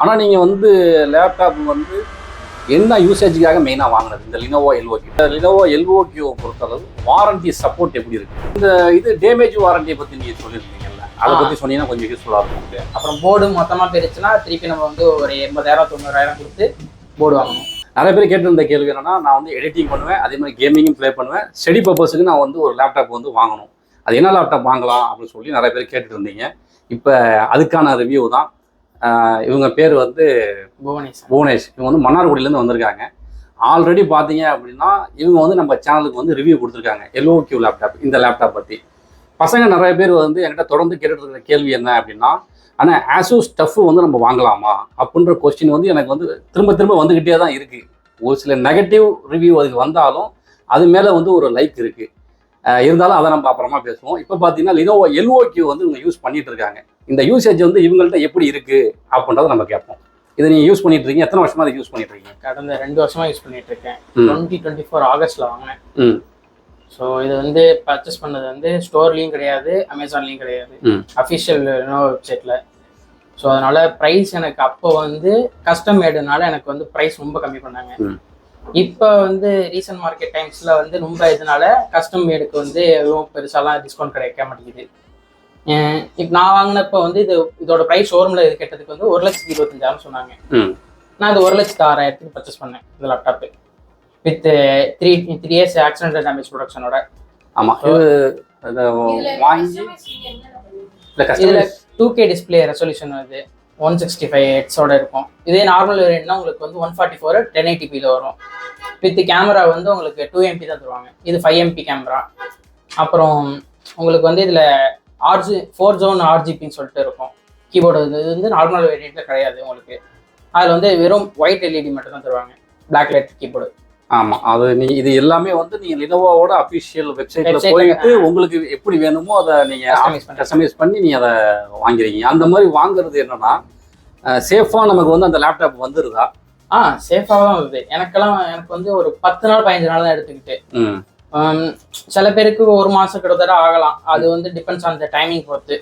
ஆனால் நீங்கள் வந்து லேப்டாப் வந்து என்ன யூசேஜுக்காக மெயினாக வாங்கினது இந்த லினோவோ எல்ஓக்யூ? இந்த லினோவோ எல்ஓக்யூவை பொறுத்தளவு வாரண்டி சப்போர்ட் எப்படி இருக்குது? இந்த இது டேமேஜ் வாரண்டியை பற்றி நீங்கள் சொல்லியிருந்தீங்கல்ல, அதை பற்றி சொன்னீங்கன்னா கொஞ்சம் யூஸ்ஃபுல்லாக இருக்கும். அப்புறம் போர்டு மொத்தமாக பிரிச்சுன்னா திருப்பி நம்ம வந்து ஒரு 80,000 90,000 கொடுத்து போர்டு வாங்கணும். நிறைய பேர் கேட்டிருந்த கேள்வி என்னன்னா, நான் வந்து எடிட்டிங் பண்ணுவேன், அதே மாதிரி கேமிங்கும் ப்ளே பண்ணுவேன், ஸ்டடி பர்பஸுக்கு நான் வந்து ஒரு லேப்டாப் வந்து வாங்கணும், அது என்ன லேப்டாப் வாங்கலாம் அப்படின்னு சொல்லி நிறைய பேர் கேட்டுட்டு இருந்தீங்க. இப்போ அதுக்கான ரிவ்யூ தான். இவங்க பேர் வந்து புவனேஷ். இவங்க வந்து மன்னார்குடியிலேருந்து வந்திருக்காங்க. ஆல்ரெடி பார்த்தீங்க அப்படின்னா இவங்க வந்து நம்ம சேனலுக்கு வந்து ரிவ்யூ கொடுத்துருக்காங்க எல்ஓக்யூ லேப்டாப். இந்த லேப்டாப் பற்றி பசங்க நிறைய பேர் வந்து என்கிட்ட தொடர்ந்து கேட்டுட்டு இருக்கிற கேள்வி என்ன அப்படின்னா, ஆனால் ஆசூஸ் டஃப் வந்து நம்ம வாங்கலாமா அப்படின்ற கொஸ்டின் வந்து எனக்கு வந்து திரும்ப திரும்ப வந்துக்கிட்டே தான் இருக்குது. ஒரு சில நெகட்டிவ் ரிவ்யூ அதுக்கு வந்தாலும் அது மேலே வந்து ஒரு லைக் இருக்குது. இருந்தாலும் அதை நம்ம அப்புறமா பேசுவோம். இப்போ பார்த்தீங்கன்னா லினோவோ எல்ஓக்யூ வந்து இவங்க யூஸ் பண்ணிட்டு இருக்காங்க. இந்த யூசேஜ் வந்து இவங்கள்ட்ட எப்படி இருக்குது அப்படின்றத நம்ம கேட்போம். இதை நீங்கள் யூஸ் பண்ணிட்டு இருக்கீங்க, எத்தனை வருஷமா அதை யூஸ் பண்ணிட்டு இருக்கீங்க? கடந்த 2 வருஷமா யூஸ் பண்ணிட்டு இருக்கேன். 2024 ஆகஸ்ட்ல வாங்கினேன். ஸோ இது வந்து பர்ச்சேஸ் பண்ணது வந்து ஸ்டோர்லேயும் கிடையாது, அமேசான்லேயும் கிடையாது, அஃபிஷியல் லினோவோ வெப்சைட்டில். ஸோ அதனால ப்ரைஸ் எனக்கு அப்போ வந்து கஸ்டம் மேடுனால எனக்கு வந்து ப்ரைஸ் ரொம்ப கம்மி பண்ணாங்க. இப்போ வந்து ரீசன்ட் மார்க்கெட் டைம்ஸில் வந்து ரொம்ப இதனால கஸ்டம் மேடுக்கு வந்து எதுவும் பெருசாலாம் டிஸ்கவுண்ட் கிடைக்க மாட்டேங்குது. இப்போ நான் வாங்கினப்போ வந்து இதோட ப்ரைஸ் ஷோரூமில் இது கேட்டதுக்கு வந்து 1,25,000 சொன்னாங்க. நான் இது 1,06,000 பர்ச்சேஸ் பண்ணேன் இந்த laptop with 3 years accidental damage ப்ரொடக்ஷனோட. ஆமாம், இது வாங்கி இதில் 2K டிஸ்பிளே ரெசல்யூஷன் வந்து 165 ஹெட்ஸோட இருக்கும். இதே நார்மல் வேரியன்ட்னா உங்களுக்கு வந்து 144 1080p வரும். வித் கேமரா வந்து உங்களுக்கு 2MP தான் தருவாங்க. இது 5MP கேமரா. அப்புறம் உங்களுக்கு வந்து இதில் 4 ஜோன் RGBன்னு சொல்லிட்டு இருக்கும். கீபோர்டு இது வந்து நார்மல் வேரியன்ட்ல கிடையாது உங்களுக்கு. அதில் வந்து வெறும் ஒயிட் LED மட்டும் தான் தருவாங்க, பிளாக் லைட் கீபோர்டு. ஆமாம், அது இது எல்லாமே வந்து நீங்கள் லினோவோட அஃபிஷியல் வெப்சைட்டில் போயிட்டு உங்களுக்கு எப்படி வேணுமோ அதை நீங்கள் கஸ்டமைஸ் பண்ணி நீங்கள் அதை வாங்கிறீங்க. அந்த மாதிரி வாங்குறது என்னன்னா சேஃபாக நமக்கு வந்து அந்த லேப்டாப் வந்துருதா? சேஃபாக தான் வருது. எனக்கு வந்து ஒரு 10 நாள் 15 நாள் தான் எடுத்துக்கிட்டு. சில பேருக்கு ஒரு மாதம் கிட்டத்தட்ட ஆகலாம். அது வந்து டிபெண்ட்ஸ் ஆன் த டைமிங் பொறுத்து.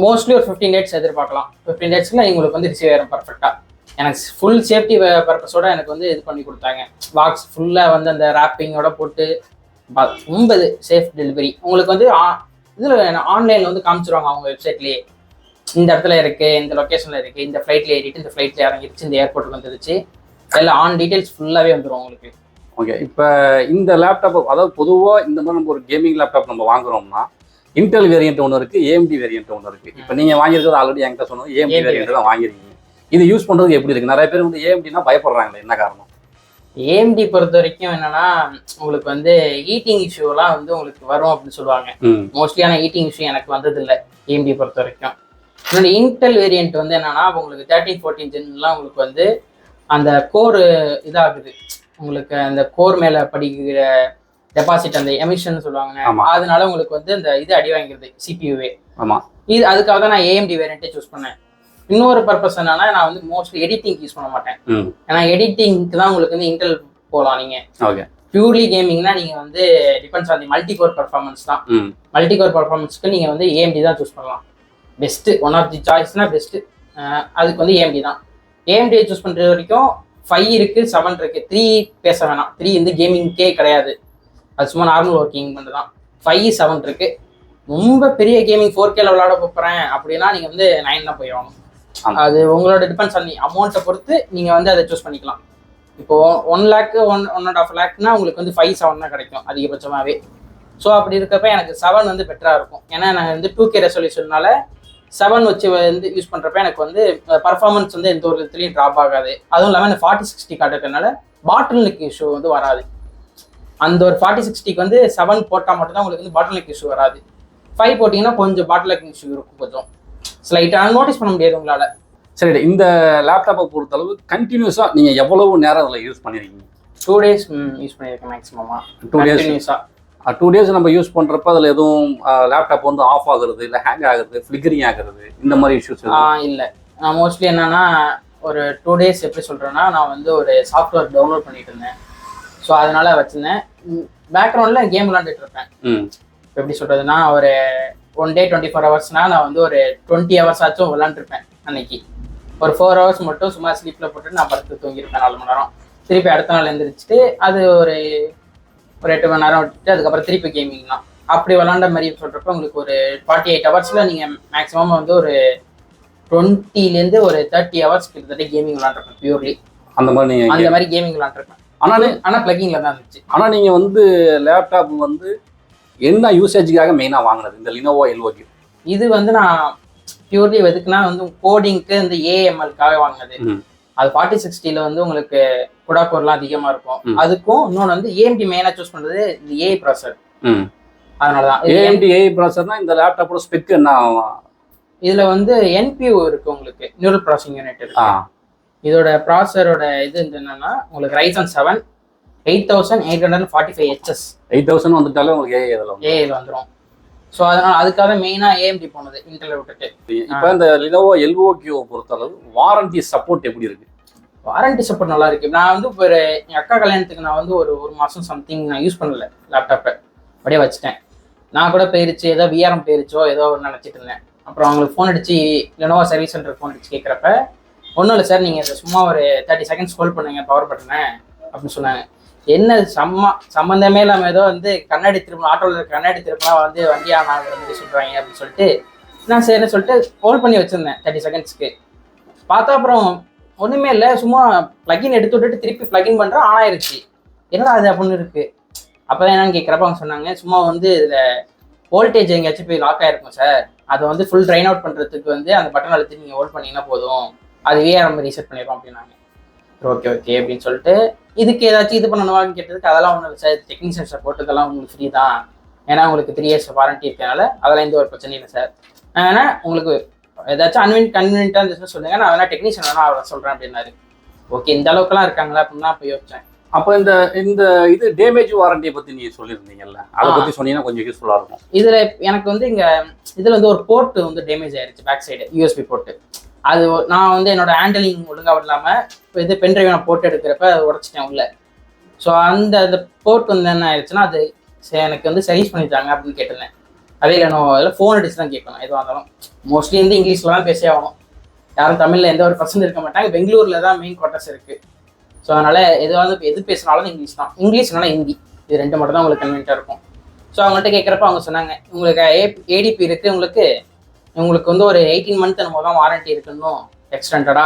மோஸ்ட்லி ஒரு 15 டேஸ் எதிர்பார்க்கலாம். 15 டேஸ்ல உங்களுக்கு வந்து ரிசீவ் ஆயிரும் பர்ஃபெக்டாக. எனக்கு ஃபுல் சேஃப்டி பர்பஸோட எனக்கு வந்து இது பண்ணி கொடுத்தாங்க. பாக்ஸ் ஃபுல்லாக வந்து அந்த ரேப்பிங்கோட போட்டு ரொம்ப இது சேஃப் டெலிவரி. உங்களுக்கு வந்து இதில் ஆன்லைனில் வந்து காமிச்சிருவாங்க அவங்க வெப்சைட்லேயே. இந்த இடத்துல இருக்குது, இந்த லொக்கேஷனில் இருக்குது, இந்த ஃப்ளைட்டில் ஏறிட்டு இந்த ஃப்ளைட்டில் இறங்கிடுச்சு, இந்த ஏர்போர்ட்டுக்கு வந்துருச்சு, எல்லாம் ஆன் டீட்டெயில்ஸ் ஃபுல்லாகவே வந்துடும் உங்களுக்கு. ஓகே, இப்போ இந்த லேப்டாப் அதாவது பொதுவாக இந்த மாதிரி நம்ம ஒரு கேமிங் லேப்டாப் நம்ம வாங்குறோம்னா இன்டெல் வேரியன்ட் ஒன்று இருக்குது, AMD வேரியன்ட் ஒன்று இருக்குது. இப்போ நீங்கள் வாங்கியிருக்கிறது ஆல்ரெடி என்கிட்ட சொன்னது AMD வேரியன்ட் தான் வாங்கிருக்கீங்க. இது யூஸ் பண்ணுறதுக்கு எப்படி இருக்குது? நிறைய பேர் வந்து AMDனா பயப்படுறாங்களே, என்ன காரணம்? AMD பொறுத்த வரைக்கும் என்னன்னா உங்களுக்கு வந்து ஹீட்டிங் இஷ்யூலாம் வந்து உங்களுக்கு வரும் அப்படின்னு சொல்லுவாங்க. மோஸ்ட்லியான ஹீட்டிங் இஷ்யூ எனக்கு வந்ததில்லை AMD பொறுத்த வரைக்கும். இன்னொன்று இன்டெல் வேரியன்ட் வந்து என்னன்னா உங்களுக்கு 13 14 ஜென்லாம் உங்களுக்கு வந்து அந்த கோர் இதாகுது. உங்களுக்கு அந்த கோர் மேலே படிக்கிற டெபாசிட் அந்த எமிஷன் சொல்லுவாங்க, அதனால உங்களுக்கு வந்து அந்த இது அடி வாங்கிடுது CPU-வே. ஆமாம், இது அதுக்காக தான் நான் AMD வேரியண்ட்டே சூஸ் பண்ணேன். இன்னொரு பர்பஸ் என்னன்னா நான் வந்து மோஸ்ட்லி எடிட்டிங் யூஸ் பண்ண மாட்டேன். ஏன்னா எடிட்டிங்க்கு தான் உங்களுக்கு வந்து இன்டெல் போகலாம். நீங்கள் பியூர்லி கேமிங்னா நீங்கள் வந்து depends on the multi core performance தான். மல்டி கோர் பர்ஃபார்மன்ஸ்க்கு நீங்கள் வந்து AMD தான் சூஸ் பண்ணலாம். பெஸ்ட்டு, ஒன் ஆஃப் தி சாய்ஸ்னா பெஸ்ட்டு. அதுக்கு வந்து AMD தான். AMD சூஸ் பண்ணுறது வரைக்கும் 5 இருக்குது, 7 இருக்குது. 3 பேச வேணாம். 3 வந்து கேமிங்க்கே கிடையாது, அது சும்மா நார்மல் ஒர்க்கிங் மட்டும் தான். 5 7 இருக்குது. ரொம்ப பெரிய கேமிங் 4Kல விளையாட போகிறேன் அப்படின்னா நீங்கள் வந்து 9 தான் போய் வாங்கணும். அது உங்களோட டிபெண்ட்ஸ் ஆன் அமௌண்ட்டை பொறுத்து நீங்கள் வந்து அதை சூஸ் பண்ணிக்கலாம். இப்போது 1 lakh 1.5 lakhனா உங்களுக்கு வந்து 5 7 தான் கிடைக்கும் அதிகபட்சமாகவே. ஸோ அப்படி இருக்கப்ப எனக்கு 7 வந்து பெட்டராக இருக்கும். ஏன்னா நான் வந்து 2K ரெசல்யூஷன்னால 7 வச்சு வந்து யூஸ் பண்ணுறப்ப எனக்கு வந்து பர்ஃபார்மன்ஸ் வந்து எந்த ஒரு இதுலேயும் ட்ராப் ஆகாது. அதுவும் இல்லாமல் இந்த 4060 காட்டுறதுனால பாட்டில் நெக் இஷ்யூ வந்து வராது. அந்த ஒரு 4060க்கு வந்து 7 போட்டால் மட்டும்தான் உங்களுக்கு வந்து பாட்டில் நெக் இஷ்யூ வராது. 5 போட்டிங்கன்னா கொஞ்சம் பாட்டில் நெக் இஷ்யூ இருக்கும், கொஞ்சம் ஸ்லைட்டாக நோட்டீஸ் பண்ண முடியாது உங்களால். சரி, இந்த லேப்டாப்பை பொறுத்தளவு கண்டினியூஸாக நீங்கள் எவ்வளவு நேரம் அதில் யூஸ் பண்ணியிருக்கீங்க? 2 days யூஸ் பண்ணியிருக்கேன் மேக்ஸிமமாக. 2 days. 2 days நம்ம யூஸ் பண்ணுறப்ப அதில் எதுவும் லேப்டாப் வந்து ஆஃப் ஆகுறது, இல்லை ஹேங் ஆகுறது, ஃப்ளிக்கரிங் ஆகுறது, இந்த மாதிரி இஷ்யூஸ்? இல்லை, நான் மோஸ்ட்லி என்னன்னா ஒரு 2 days எப்படி சொல்கிறேன்னா, நான் வந்து ஒரு சாஃப்ட்வேர் டவுன்லோட் பண்ணிட்டு இருந்தேன். ஸோ அதனால வச்சுருந்தேன். பேக்ரவுண்டில் கேம் விளாண்டுட்டு இருப்பேன். எப்படி சொல்கிறதுனா ஒரு 1 day 24 hours நான் வந்து ஒரு 20 hours ஆச்சும் விளாண்டுருப்பேன் அன்னைக்கு. ஒரு 4 ஹவர்ஸ் மட்டும் சும்மா ஸ்லீப்பில் போட்டு நான் படுத்து தூங்கியிருப்பேன் 4 மணி நேரம். திருப்பி அடுத்த நாள் எழுந்திரிச்சிட்டு அது ஒரு 8 மணி நேரம் விட்டுட்டு அதுக்கப்புறம் திருப்பி கேமிங் தான். அப்படி விளாண்ட மாதிரி சொல்கிறப்ப உங்களுக்கு ஒரு 48 ஹவர்ஸில் நீங்கள் மேக்ஸிமம் வந்து ஒரு 20லேருந்து ஒரு 30 ஹவர்ஸ் கிட்டத்தட்ட கேமிங் விளாண்டுருப்பேன் பியூர்லி. அந்த மாதிரி கேமிங் விளாண்டுருப்பேன். ஆனால் பிளக்கிங்கில் தான் இருந்துச்சு. ஆனால் நீங்கள் வந்து லேப்டாப் வந்து என்ன யூசேஜுக்காக மெயினாக வாங்கினது இந்த லினோவோ எல்ஓக்யூ? இது வந்து நான் பியூர்லி எதுக்குன்னா வந்து கோடிங்க்கு இந்த ஏஎம்எல்காக வாங்கினது. அது 4060 வந்து உங்களுக்கு குடாக்கோர்லாம் அதிகமாக இருக்கும். அதுக்கும் இன்னொன்று வந்து ஏஎம்டி மெயினாக சூஸ் பண்ணுறது இந்த ஏஐ ப்ராசர். அதனாலதான் ஏஎம்டி ஏஐ ப்ராசர்னா இந்த லேப்டாப்போட ஸ்பெக் என்ன ஆகும்? இதுல வந்து என்பியூ இருக்கு, உங்களுக்கு நியூரல் ப்ராசஸிங் யூனிட் இருக்கு. இதோட ப்ராசரோட இது என்னன்னா உங்களுக்கு Ryzen 7 8845HS. 8000 வந்துட்டாலே உங்களுக்கு ஏஐல வந்துடும். ஸோ அதனால அதுக்காக மெயினாக ஏஎம்டி போனது இன்டெல் விட்டுட்டு. இப்போ இந்த லினோவோ எல்ஓக்யூ பொறுத்தளவு வாரண்டி சப்போர்ட் எப்படி இருக்கு? வாரண்டி சப்போர்ட் நல்லா இருக்கு. நான் வந்து இப்போ என் அக்கா கல்யாணத்துக்கு நான் வந்து ஒரு மாதம் சம்திங் நான் யூஸ் பண்ணல லேப்டாப்பை, அப்படியே வச்சுட்டேன். நான் கூட போயிருச்சு, ஏதோ விஆர்எம் போயிருச்சோ ஏதோ நினச்சிட்டு இருந்தேன். அப்புறம் அவங்களுக்கு ஃபோன் அடிச்சு லெனோவோ சர்வீஸ் சென்டர் ஃபோன் அடிச்சு கேட்குறப்ப ஒன்றும் இல்லை சார், நீங்கள் இதை சும்மா ஒரு 30 செகண்ட்ஸ் ஹோல்ட் பண்ணுங்க பவர் பட்டனை அப்படின்னு சொன்னாங்க. என்ன சம்மந்தமே இல்லாமல் ஏதோ வந்து கண்ணாடி திரும்ப ஆட்டோவில் கண்ணாடி திரும்பினா வந்து வண்டி ஆன் ஆகுற மாதிரி சொல்கிறாங்க அப்படின்னு சொல்லிட்டு நான் சரின்னு சொல்லிட்டு ஹோல்ட் பண்ணி வச்சுருந்தேன் 30 செகண்ட்ஸ்க்கு. பார்த்தா அப்புறம் ஒன்றுமே இல்லை, சும்மா ப்ளகின் எடுத்து விட்டுட்டு திருப்பி ப்ளகின் பண்ணுறேன், ஆன் ஆயிடுச்சு. என்னடா அது அப்படின்னு இருக்குது. அப்போ தான் என்னன்னு கேட்குறப்ப அவங்க சொன்னாங்க, சும்மா வந்து இதில் வோல்டேஜ் எங்கேயாச்சும் போய் லாக் ஆகிருக்கும் சார், அதை வந்து ஃபுல் ட்ரைன் அவுட் பண்ணுறதுக்கு வந்து அந்த பட்டன் அழுத்தி நீங்கள் ஹோல்ட் பண்ணிங்கன்னா போதும், அதுவே நம்ம ரீசெட் பண்ணிடுறோம் அப்படின்னாங்க. ஓகே அப்படின்னு சொல்லிட்டு இதுக்கு ஏதாச்சும் இது பண்ணணுமான்னு கேட்டதுக்கு அதெல்லாம் ஒன்றும் இல்லை சார், டெக்னீஷியன் சப்போர்ட் இதெல்லாம் உங்களுக்கு ஃப்ரீ தான், ஏன்னா உங்களுக்கு 3 இயர்ஸ் வாரண்டி இருக்கனால அதெல்லாம் எந்த ஒரு பிரச்சனையும் இல்லை சார். ஏன்னா உங்களுக்கு ஏதாச்சும் கன்வீனியன்ட்டாக இருந்துச்சுன்னு சொல்லுங்கள், நான் வேணா டெக்னீஷியன் வேணா அவரை சொல்கிறேன் அப்படின்னாரு. ஓகே, இந்த அளவுக்குலாம் இருக்காங்களா அப்படின்னு தான் போய் யோசிச்சேன். அப்போ இந்த இது டேமேஜ் வாரண்டியை பற்றி நீங்கள் சொல்லியிருந்தீங்கல்ல, அதை பற்றி சொன்னீங்கன்னா கொஞ்சம் யூஸ்ஃபுல்லாக இருக்கும். இதில் எனக்கு வந்து இதில் வந்து ஒரு போர்ட்டு வந்து டேமேஜ் ஆயிடுச்சு, பேக் சைடு யூஎஸ்பி போர்ட்டு. அது நான் வந்து என்னோட ஹேண்டலிங் ஒழுங்காக இல்லாமல் இது பென்ட்ரைவ் நான் போட்டு எடுக்கிறப்ப அதை உடச்சிட்டேன் உள்ள. ஸோ அந்த போர்ட் வந்து என்ன ஆயிடுச்சுன்னா அது எனக்கு வந்து சர்வீஸ் பண்ணிட்டாங்க அப்படின்னு கேட்டிருந்தேன். அதே இல்லை அதில் ஃபோன் அடிச்சு தான் கேட்கணும் எதுவாக இருந்தாலும். மோஸ்ட்லி வந்து இங்கிலீஷில் தான் பேசே ஆகணும், யாரும் தமிழில் எந்த ஒரு பர்சன்ட் இருக்க மாட்டாங்க. பெங்களூரில் தான் மெயின் குவார்ட்டர்ஸ் இருக்குது. ஸோ அதனால் எது பேசினாலும் இங்கிலீஷ் தான், இங்கிலீஷ்னால ஹிந்தி, இது 2 மட்டும் தான் உங்களுக்கு கன்வீனியன்ட்டாக இருக்கும். ஸோ அவங்கள்ட்ட கேட்குறப்ப அவங்க சொன்னாங்க, உங்களுக்கு ஏடிபி இருக்குது, உங்களுக்கு வந்து ஒரு 18 மந்த் நம்ம தான் வாரண்ட்டி இருக்குன்னு எக்ஸ்டெண்டடா,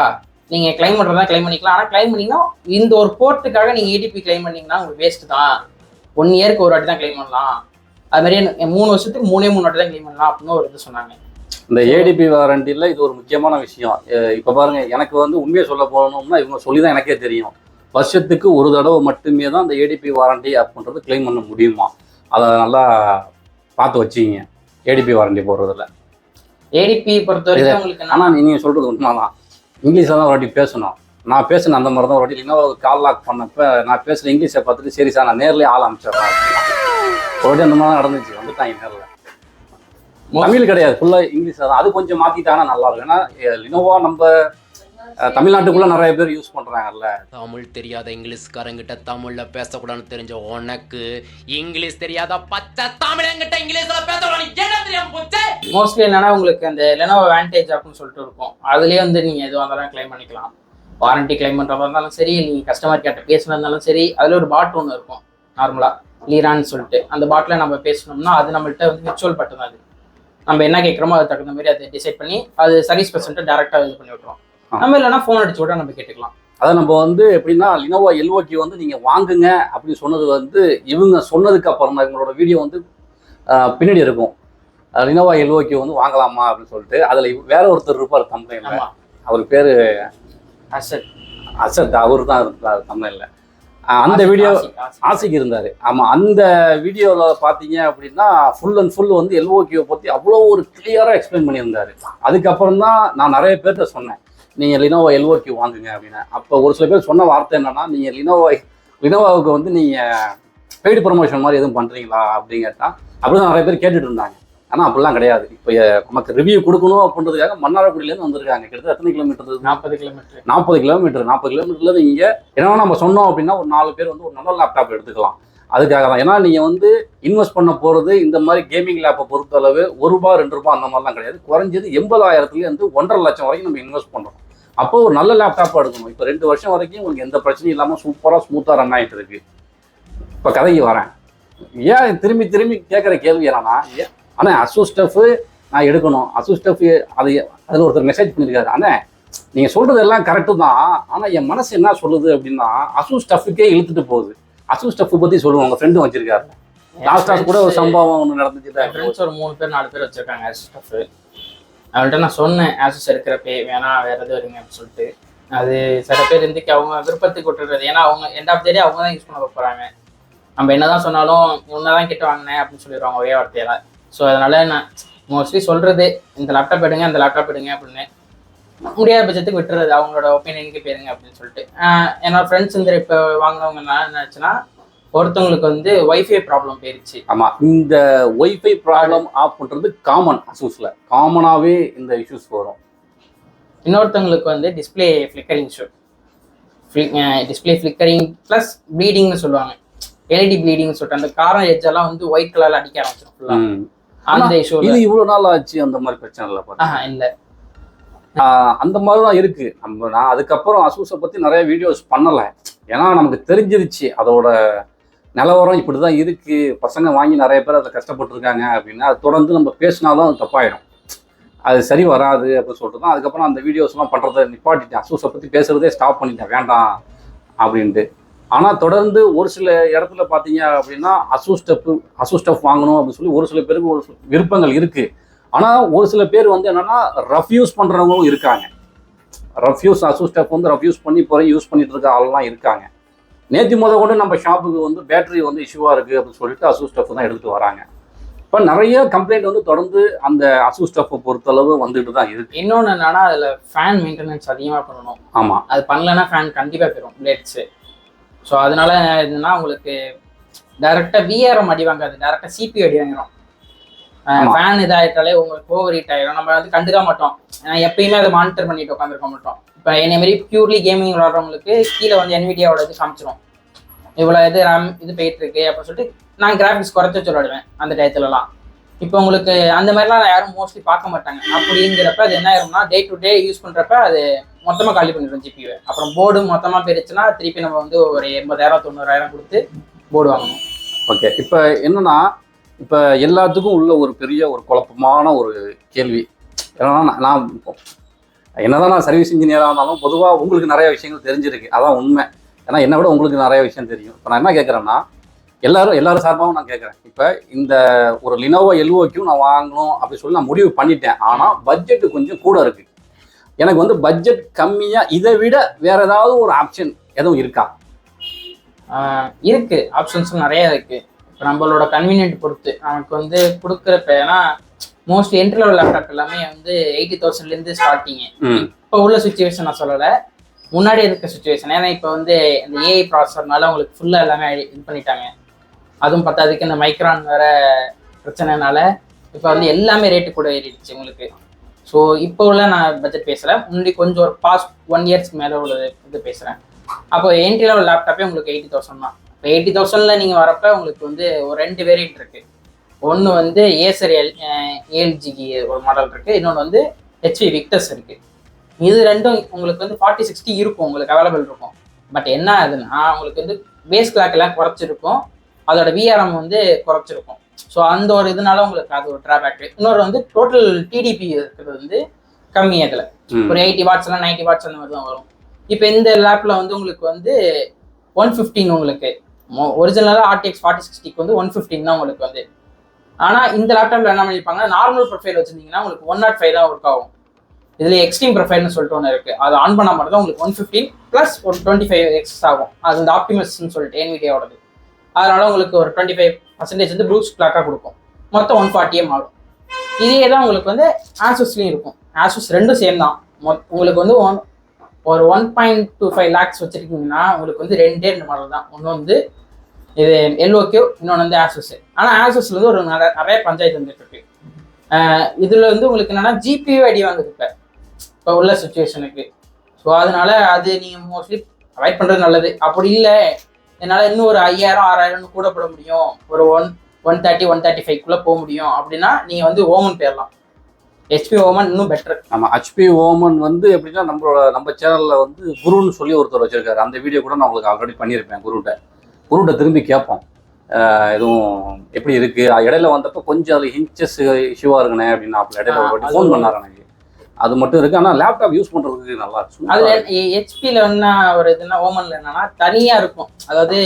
நீங்கள் கிளைம் பண்ணுறதா கிளைம் பண்ணிக்கலாம். ஆனால் கிளைம் பண்ணிங்கன்னா இந்த ஒரு போர்ட்டுக்காக நீங்கள் ஏடிபி கிளைம் பண்ணிங்கன்னா உங்களுக்கு வேஸ்ட்டு தான், 1 இயருக்கு ஒரு வாட்டி தான் கிளைம் பண்ணலாம், அது மாதிரி 3 வருஷத்துக்கு 3 வாட்டி தான் கிளைம் பண்ணலாம் அப்படின்னு ஒரு இது சொன்னாங்க. இந்த ஏடிபி வாரண்டியில் இது ஒரு முக்கியமான விஷயம். இப்போ பாருங்கள், எனக்கு வந்து உண்மையை சொல்ல போகணும்னா இவங்க சொல்லி தான் எனக்கே தெரியும், வருஷத்துக்கு ஒரு தடவை மட்டுமே தான் அந்த ஏடிபி வாரண்டி அப்படின்றது கிளைம் பண்ண முடியுமா. அதை நல்லா பார்த்து வச்சிங்க ஏடிபி வாரண்டி போடுறதில்ல. ஏடிபி பொறுத்த வரைக்கும் உங்களுக்கு, ஆனால் நீங்கள் சொல்கிறது உண்மைதான், இங்கிலீஷில் தான் ஒரு வாட்டி பேசணும். நான் பேசினேன் அந்த மாதிரி தான் ஒரு வாட்டி இல்லைன்னா கால் லாக் பண்ணப்போ நான் பேசுகிற இங்கிலீஷை பார்த்துட்டு சரி சார் நான் நேர்லேயே ஆள் அனுப்பிச்சிடுறேன் ஒரு வாட்டி அந்த மாதிரி தான் நடந்துச்சு. வந்துட்டாங்க நேரில், தமிழ் கிடையாது, ஃபுல்லாக இங்கிலீஷ் தான். அது கொஞ்சம் மாற்றிட்டாங்கன்னா நல்லா இருக்கும். ஏன்னா லினோவா நம்ம தமிழ்நாட்டுக்குள்ள நிறைய பேர் யூஸ் பண்றாங்கல்ல. தமிழ் தெரியாத இங்கிலீஷ்காரங்கிட்ட தமிழ்ல பேசக்கூடாதுன்னு தெரிஞ்ச உனக்கு இங்கிலீஷ் தெரியாத பச்சை தமிழங்கிட்ட இங்கிலீஷ்ல பேசக்கூடாது என்ன தெரியாம போச்சு. மோஸ்ட்லி என்னன்னா உங்களுக்கு அந்த லெனோவோ வாண்டேஜ் அப்படின்னு சொல்லிட்டு இருக்கும், அதுலயே வந்து நீங்க எதுவாக இருந்தாலும் கிளைம் பண்ணிக்கலாம். வாரண்டி கிளைம் பண்றதா இருந்தாலும் சரி, நீங்க கஸ்டமர் கிட்ட பேசுனா இருந்தாலும் சரி, அதுல ஒரு பாட் ஒன்று இருக்கும் நார்மலா லீரான்னு சொல்லிட்டு, அந்த பாட்டில் நம்ம பேசணும்னா அது நம்மள்ட்ட வந்து விர்ச்சுவல் பட்டன், அது நம்ம என்ன கேட்குறோமோ அது தகுந்த மாதிரி அதை டிசைட் பண்ணி அது சர்வீஸ் பர்சன்ட்டை டேரெக்டாக இது பண்ணி விட்டுருவோம். நம்ம இல்லைன்னா ஃபோன் அடிச்சு விட நம்ம கேட்டுக்கலாம். அதை நம்ம வந்து எப்படின்னா லினோவோ எல்ஓக்யூ வந்து நீங்கள் வாங்குங்க அப்படின்னு சொன்னது வந்து இவங்க சொன்னதுக்கு அப்புறம் தான் இவங்களோட வீடியோ வந்து பின்னாடி இருக்கும், லினோவோ எல்ஓக்யூ வந்து வாங்கலாமா அப்படின்னு சொல்லிட்டு. அதில் வேற ஒருத்தர் இருப்பார் கம்பெனியில், அவர் பேர் அசத், அவர் தான் இருந்தார் கம்பெனியில். அந்த வீடியோ ஆசைக்கு இருந்தார். ஆமாம், அந்த வீடியோவில் பார்த்தீங்க அப்படின்னா ஃபுல் அண்ட் ஃபுல் வந்து எல்ஓக்யூவை பற்றி அவ்வளோ ஒரு கிளியராக எக்ஸ்பிளைன் பண்ணியிருந்தார். அதுக்கப்புறம் தான் நான் நிறைய பேர்கிட்ட சொன்னேன் நீங்கள் லினோவோ எல்ஓக்யூ வாங்குங்க அப்படின்னு. அப்போ ஒரு சில பேர் சொன்ன வார்த்தை என்னன்னா, நீங்கள் லினோவாவுக்கு வந்து நீங்கள் பெய்டு ப்ரொமோஷன் மாதிரி எதுவும் பண்ணுறீங்களா அப்படின்னு கேட்டால் அப்படி தான் நிறைய பேர் கேட்டுட்டு இருந்தாங்க. ஆனால் அப்படிலாம் கிடையாது. இப்போ நமக்கு ரிவ்யூ கொடுக்கணும் அப்படின்றதுக்காக மன்னார்குடியிலேருந்து வந்திருக்காங்க. கிட்டத்தட்ட எத்தனை கிலோமீட்டர்? 40 கிலோமீட்டர். 40 கிலோமீட்டர்லேருந்து இங்கே என்ன நம்ம சொன்னோம் அப்படின்னா ஒரு 4 பேர் வந்து ஒரு நல்ல லேப்டாப் எடுத்துக்கலாம். அதுக்காக தான். ஏன்னா நீங்கள் வந்து இன்வெஸ்ட் பண்ண போகிறது இந்த மாதிரி கேமிங் லேப்பை பொறுத்தளவு ₹1 ₹2 அந்த மாதிரிலாம் கிடையாது. குறைஞ்சது 80,000லேருந்து 1,50,000 வரைக்கும் நம்ம இன்வெஸ்ட் பண்ணுறோம். அப்போ ஒரு நல்ல லேப்டாப்பாக எடுக்கணும். இப்போ 2 வருஷம் வரைக்கும் உங்களுக்கு எந்த பிரச்சனையும் இல்லாமல் சூப்பராக ஸ்மூத்தாக ரன் ஆகிட்டு இருக்கு. இப்போ கதைக்கு வரேன். ஏன் திரும்பி திரும்பி கேட்குற கேள்வி என்னன்னா, ஆனால் அசூஸ் ஸ்டஃப் நான் எடுக்கணும், அசூஸ் ஸ்டஃப் அது அதில் ஒருத்தர் மெசேஜ் பண்ணியிருக்காரு, ஆனால் நீங்கள் சொல்கிறது எல்லாம் கரெக்டு தான், ஆனால் என் மனசு என்ன சொல்லுது அப்படின்னா அசூஸ் ஸ்டஃப்புக்கே இழுத்துட்டு போகுது. அசூஸ் ஸ்டஃப் பற்றி சொல்லுவோம், உங்கள் ஃப்ரெண்டும் வச்சிருக்காரு. லாஸ்ட்டாக கூட ஒரு சம்பவம் ஒன்று நடந்துச்சு. ஃப்ரெண்ட்ஸ் ஒரு 3 பேர் 4 பேர் வச்சிருக்காங்க ஆசூஸ் ஸ்டஃப். அவள்கிட்ட நான் சொன்னேன் ஆசூஸ் எடுக்கிறப்பே வேணா வேறு எது வருங்க அப்படின்னு சொல்லிட்டு. அது சில பேர் இருந்துக்கு அவங்க விருப்பத்துக்கு விட்டுறது. ஏன்னா அவங்க எண்ட் ஆஃப் த டே அவங்க தான் யூஸ் பண்ண போகிறாங்க. நம்ம என்னதான் சொன்னாலும் ஒன்னதான் கிட்ட வாங்கினேன் அப்படின்னு சொல்லிடுவாங்க ஒரே வார்த்தையில. ஸோ அதனால நான் மோஸ்ட்லி சொல்றது இந்த லேப்டாப் எடுங்க அந்த லேப்டாப் எடுங்க அப்படின்னு. முடியாத பட்சத்துக்கு விட்டுறது, அவங்களோட ஒப்பீனியனுக்கு போயிருங்க அப்படின்னு சொல்லிட்டு. என்னோட ஃப்ரெண்ட்ஸ் இந்த இப்போ வாங்கினவங்க என்ன ஆச்சுன்னா, ஒருத்தவங்களுக்கு வந்து ஒய்ஃபை ப்ராப்ளம் போயிருச்சு. ஆமாம், இந்த ஒய்ஃபை ப்ராப்ளம் ஆஃப் பண்ணுறது காமன். அசூஸில் காமனாகவே இந்த இஷ்யூஸ் வரும். இன்னொருத்தவங்களுக்கு வந்து display flickering issue. Display flickering plus ப்ளீடிங்னு சொல்லுவாங்க. எல்இடி ப்ளீடிங்னு சொல்லிட்டு அந்த காரம் எட்ஜெல்லாம் வந்து ஒயிட் கலர்ல அடிக்க ஆரம்பிச்சிடும். அந்த இஷ்யூ இது இவ்வளவு நாள் ஆச்சு அந்த மாதிரி பிரச்சனை இல்லை. இல்லை, அந்த மாதிரி தான் இருக்கு. நான் அதுக்கப்புறம் அசூஸை பத்தி நிறைய வீடியோஸ் பண்ணலை. ஏன்னா நமக்கு தெரிஞ்சிருச்சு அதோட நிலவரம் இப்படி தான் இருக்கு, பசங்க வாங்கி நிறைய பேர் அதை கஷ்டப்பட்டுருக்காங்க அப்படின்னா அது தொடர்ந்து நம்ம பேசினாலும் அது தப்பாயிடும், அது சரி வராது அப்படின்னு சொல்லிட்டு தான் அதுக்கப்புறம் அந்த வீடியோஸ்லாம் பண்ணுறதை நிப்பாட்டிட்டேன். அசூஸை பற்றி பேசுகிறதே ஸ்டாப் பண்ணிட்டேன், வேண்டாம் அப்படின்ட்டு. ஆனால் தொடர்ந்து ஒரு சில இடத்துல பார்த்தீங்க அப்படின்னா அசூஸ் ஸ்டஃப் வாங்கணும் அப்படின்னு சொல்லி ஒரு சில பேருக்கு ஒரு விருப்பங்கள் இருக்குது. ஆனால் ஒரு சில பேர் வந்து என்னென்னா ரஃப்யூஸ் பண்ணுறவங்களும் இருக்காங்க. அசூஸ் ஸ்டஃப் வந்து ரஃப்யூஸ் பண்ணி போய் யூஸ் பண்ணிட்டு இருக்க ஆள்லாம் இருக்காங்க. நேற்று கூட நம்ம ஷாப்புக்கு வந்து பேட்டரி வந்து இஷ்யூவாக இருக்குது அப்படின்னு சொல்லிட்டு அசூஸ் ஸ்டஃப் தான் எடுத்துகிட்டு வராங்க. இப்போ நிறைய கம்ப்ளைண்ட் வந்து தொடர்ந்து அந்த அசூஸ் ஸ்டஃப்பை பொறுத்தளவு வந்துட்டு தான் இருக்குது. இன்னொன்று என்னன்னா அதில் ஃபேன் மெயின்டெனன்ஸ் அதிகமாக பண்ணணும். ஆமாம், அது பண்ணலன்னா ஃபேன் கண்டிப்பாக போயிடும் பிளேட்ஸு. ஸோ அதனால என்னன்னா உங்களுக்கு டைரெக்டாக விஆர்எம் அடி வாங்காது, டைரெக்டாக சிபி அடி வாங்கிடும். ஃபேன் இதாகிட்டாலே உங்களுக்கு ஓவர் ஹீட் ஆகிடும். நம்ம வந்து கண்டுக்க மாட்டோம், எப்பயுமே அதை மானிட்டர் பண்ணிட்டு உட்காந்துருக்க மாட்டோம். இப்போ என்னை மாதிரி பியூர்லி கேமிங் விளாட்றவங்களுக்கு கீழே வந்து NVIDIAவோட இது காமிச்சிடும், இவ்வளோ இது ரேம் இது போயிட்டு இருக்கு அப்படின்னு சொல்லிட்டு. நான் கிராஃபிக்ஸ் குறைச்சி சொல்லிடுவேன் அந்த டயத்துலலாம். இப்போ உங்களுக்கு அந்த மாதிரிலாம் யாரும் மோஸ்ட்லி பார்க்க மாட்டாங்க. அப்படிங்கிறப்ப அது என்ன ஆயிரும்னா டே டு டே யூஸ் பண்ணுறப்ப அது மொத்தமாக காலி பண்ணிடும் ஜிபியை. அப்புறம் போர்டு மொத்தமாக போயிருச்சுன்னா திருப்பி நம்ம வந்து ஒரு 80,000 90,000 கொடுத்து போர்டு வாங்கணும். ஓகே, இப்போ என்னன்னா இப்போ எல்லாத்துக்கும் உள்ள ஒரு பெரிய ஒரு குழப்பமான ஒரு கேள்வி என்னன்னா, நான் என்னதான் நான் சர்வீஸ் இன்ஜினியராக இருந்தாலும் பொதுவாக உங்களுக்கு நிறைய விஷயங்கள் தெரிஞ்சிருக்கு, அதான் உண்மை. ஏன்னா என்னை விட உங்களுக்கு நிறைய விஷயம் தெரியும். இப்போ நான் என்ன கேட்குறேன்னா, எல்லாரும் சார்பாகவும் நான் கேட்குறேன். இப்போ இந்த ஒரு லினோவோ LOQ நான் வாங்கணும் அப்படின்னு சொல்லி நான் முடிவு பண்ணிட்டேன். ஆனால் பட்ஜெட்டு கொஞ்சம் கூட இருக்குது. எனக்கு வந்து பட்ஜெட் கம்மியாக இதை விட வேற ஏதாவது ஒரு ஆப்ஷன் எதுவும் இருக்கா? இருக்கு, ஆப்ஷன்ஸும் நிறைய இருக்கு. இப்போ நம்மளோட கன்வீனியன்ட் பொறுத்து நமக்கு வந்து கொடுக்குறப்ப. ஏன்னா மோஸ்ட்லி என்ட்ரி லெவல் லேப்டாப் எல்லாமே வந்து 80,000லேருந்து ஸ்டார்டிங்கு. இப்போ உள்ள சுச்சுவேஷன் நான் சொல்லலை, முன்னாடி இருக்க சுச்சுவேஷன். ஏன்னா இப்போ வந்து இந்த AI ப்ராசஸர்னால உங்களுக்கு ஃபுல்லாக எல்லாமே இது பண்ணிட்டாங்க. அதுவும் பத்தாதுக்கு இந்த மைக்ரான் வேற பிரச்சனைனால இப்போ வந்து எல்லாமே ரேட்டு கூட ஏறிடுச்சு உங்களுக்கு. ஸோ இப்போ உள்ள நான் பட்ஜெட் பேசுகிறேன், முன்னாடி கொஞ்சம் ஒரு பாஸ்ட் 1 இயர்ஸ்க்கு மேலே உள்ள இது பேசுகிறேன். அப்போ என்ட்ரி லெவல் லேப்டாப்பே உங்களுக்கு 80,000 தான். இப்போ 80,000ல் நீங்கள் வரப்போ உங்களுக்கு வந்து ஒரு 2 வேரியன்ட் இருக்குது. ஒன்று வந்து ஏசர் ALGக்கு ஒரு மாடல் இருக்குது, இன்னொன்று வந்து HP விக்டர்ஸ் இருக்குது. இது ரெண்டும் உங்களுக்கு வந்து 4060 இருக்கும், உங்களுக்கு அவைலபிள் இருக்கும். பட் என்ன ஆகுதுன்னா உங்களுக்கு வந்து பேஸ் கிளாக் எல்லாம் குறைச்சிருக்கும், அதோட VRM வந்து குறைச்சிருக்கும். ஸோ அந்த ஒரு இதனால உங்களுக்கு அது ஒரு ட்ராபேக். இன்னொரு வந்து டோட்டல் TDP இருக்கிறது வந்து கம்மி. அதில் ஒரு 80 வாட்ஸ் 90 வாட்ஸ் அந்த மாதிரி தான் வரும். இப்போ இந்த லேப்பில் வந்து உங்களுக்கு வந்து 115 உங்களுக்கு ஒரிஜினலாக RTX 4060க்கு வந்து 115 தான் உங்களுக்கு வந்து. ஆனால் இந்த லேப்டாப்பில் என்ன பண்ணியிருப்பாங்கன்னா நார்மல் ப்ரொஃபைல் வச்சுருந்தீங்கன்னா உங்களுக்கு 105 தான் ஒர்க் ஆகும். இதில் எக்ஸ்ட்ரீம் ப்ரொஃபைல்னு சொல்லிட்டு ஒன்று இருக்குது, அது ஆன் பண்ணால் மட்டும் தான் உங்களுக்கு 115 ப்ளஸ் ஒரு 25 எக்ஸ்ட்ரா ஆகும். அது இந்த ஆப்டிமஸ்ன்னு சொல்லிட்டு NVIDIAவோடது. அதனால உங்களுக்கு ஒரு 25% வந்து ப்ளூஸ் கிளாக்காக கொடுக்கும். மொத்தம் 140 ஆகும். இதே தான் உங்களுக்கு வந்து ஆசூஸ்லேயும் இருக்கும். ஆசூஸ் ரெண்டும் சேம் தான். உங்களுக்கு வந்து ஒரு 1.25 lakhs வச்சுருக்கீங்கன்னா உங்களுக்கு வந்து 2 மாடல் தான். ஒன்று வந்து இது LOQ, இன்னொன்று வந்து ஆசூஸ். ஆனால் ஆசூஸில் வந்து ஒரு நிறைய பஞ்சாயத்து வந்துட்டு இருக்கு. இதில் வந்து உங்களுக்கு என்னென்னா GPU அடி வாங்குது இப்போ உள்ள சுச்சுவேஷனுக்கு. ஸோ அதனால அது நீங்கள் மோஸ்ட்லி அவாய்ட் பண்ணுறது நல்லது. அப்படி இல்லை என்னால் இன்னும் ஒரு 5000 6000 கூட போட முடியும், ஒரு 130 135க்குள்ளே போக முடியும் அப்படின்னா நீங்கள் வந்து ஓமன் போயிடலாம். ஹெச்பி ஓமன் இன்னும் பெட்டர். நம்ம ஹெச்பி ஓமன் வந்து எப்படின்னா நம்ம சேனலில் வந்து குருன்னு சொல்லி ஒருத்தர் வச்சிருக்காரு. அந்த வீடியோ கூட நான் உங்களுக்கு ஆல்ரெடி பண்ணியிருப்பேன். குருட்ட திரும்பி கேட்போம் எதுவும் எப்படி இருக்கு. இடையில வந்தப்போ கொஞ்சம் அது ஹின்ச்சஸ் இஷ்யூவாக இருக்குண்ணே அப்படின்னு இடையில ஒரு வாட்டி ஃபோன் பண்ணாரு எனக்கு. அது மட்டும் இருக்கு. ஆனால் லேப்டாப் யூஸ் பண்ணுறதுக்கு நல்லா இருக்கும். அதுல ஹெச்பியில் என்ன ஒரு இதுனா ஓமன்ல என்னன்னா தனியாக இருக்கும். அதாவது